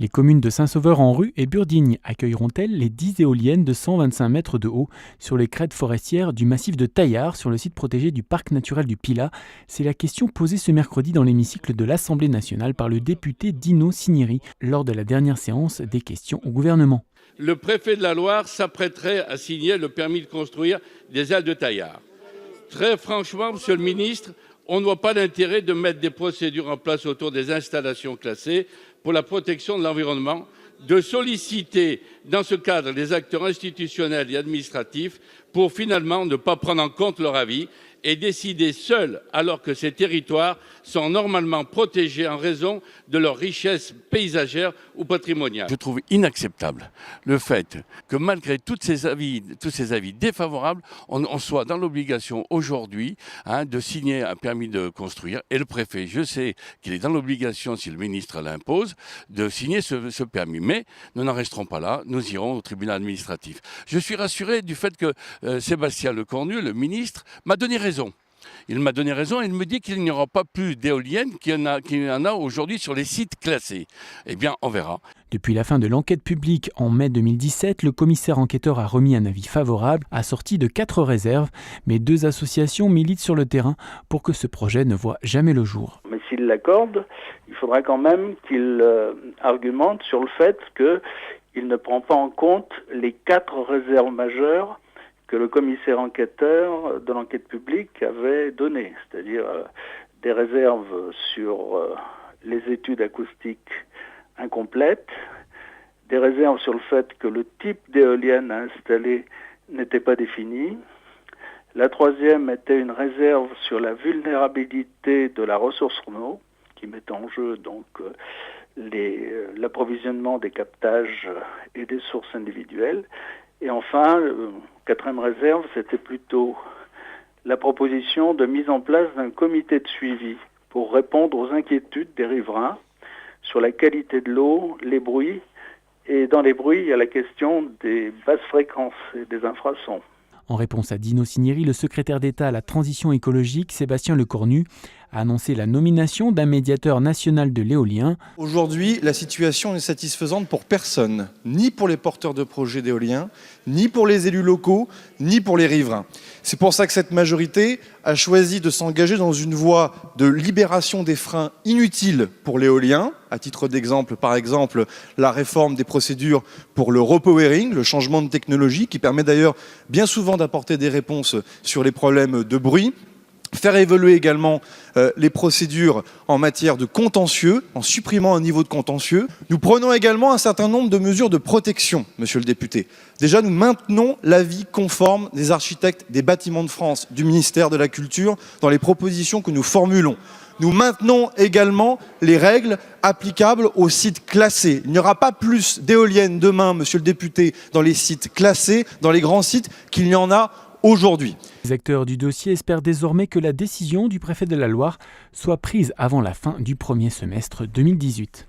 Les communes de Saint-Sauveur-en-Rue et Burdignes accueilleront-elles les 10 éoliennes de 125 mètres de haut sur les crêtes forestières du massif de Taillard sur le site protégé du parc naturel du Pilat? C'est la question posée ce mercredi dans l'hémicycle de l'Assemblée nationale par le député Dino Cinieri lors de la dernière séance des questions au gouvernement. Le préfet de la Loire s'apprêterait à signer le permis de construire des ailes de Taillard. Très franchement, monsieur le ministre, on ne voit pas l'intérêt de mettre des procédures en place autour des installations classées pour la protection de l'environnement, de solliciter dans ce cadre les acteurs institutionnels et administratifs pour finalement ne pas prendre en compte leur avis et décider seuls alors que ces territoires sont normalement protégés en raison de leur richesse paysagère ou patrimoniale. Je trouve inacceptable le fait que malgré tous ces avis défavorables, on soit dans l'obligation aujourd'hui de signer un permis de construire. Et le préfet, je sais qu'il est dans l'obligation, si le ministre l'impose, de signer ce permis. Mais nous n'en resterons pas là, nous irons au tribunal administratif. Je suis rassuré du fait que Sébastien Lecornu, le ministre, m'a donné raison. Il m'a donné raison et il me dit qu'il n'y aura pas plus d'éoliennes qu'il y en a aujourd'hui sur les sites classés. Eh bien, on verra. Depuis la fin de l'enquête publique en mai 2017, le commissaire enquêteur a remis un avis favorable, assorti de 4 réserves, mais 2 associations militent sur le terrain pour que ce projet ne voie jamais le jour. Mais s'il l'accorde, il faudra quand même qu'il argumente sur le fait qu'il ne prend pas en compte les 4 réserves majeures que le commissaire enquêteur de l'enquête publique avait donné, c'est-à-dire des réserves sur les études acoustiques incomplètes, des réserves sur le fait que le type d'éolienne à installer n'était pas défini. La troisième était une réserve sur la vulnérabilité de la ressource en eau, qui met en jeu donc l'approvisionnement des captages et des sources individuelles. Et enfin, quatrième réserve, c'était plutôt la proposition de mise en place d'un comité de suivi pour répondre aux inquiétudes des riverains sur la qualité de l'eau, les bruits. Et dans les bruits, il y a la question des basses fréquences et des infrasons. En réponse à Dino Cinieri, le secrétaire d'État à la transition écologique, Sébastien Lecornu, a annoncé la nomination d'un médiateur national de l'éolien. Aujourd'hui, la situation n'est satisfaisante pour personne, ni pour les porteurs de projets d'éolien, ni pour les élus locaux, ni pour les riverains. C'est pour ça que cette majorité a choisi de s'engager dans une voie de libération des freins inutiles pour l'éolien. À titre d'exemple, par exemple, la réforme des procédures pour le repowering, le changement de technologie, qui permet d'ailleurs bien souvent d'apporter des réponses sur les problèmes de bruit. Faire évoluer également les procédures en matière de contentieux, en supprimant un niveau de contentieux. Nous prenons également un certain nombre de mesures de protection, monsieur le député. Déjà, nous maintenons l'avis conforme des architectes des bâtiments de France, du ministère de la Culture, dans les propositions que nous formulons. Nous maintenons également les règles applicables aux sites classés. Il n'y aura pas plus d'éoliennes demain, monsieur le député, dans les sites classés, dans les grands sites, qu'il n'y en a aujourd'hui. Les acteurs du dossier espèrent désormais que la décision du préfet de la Loire soit prise avant la fin du premier semestre 2018.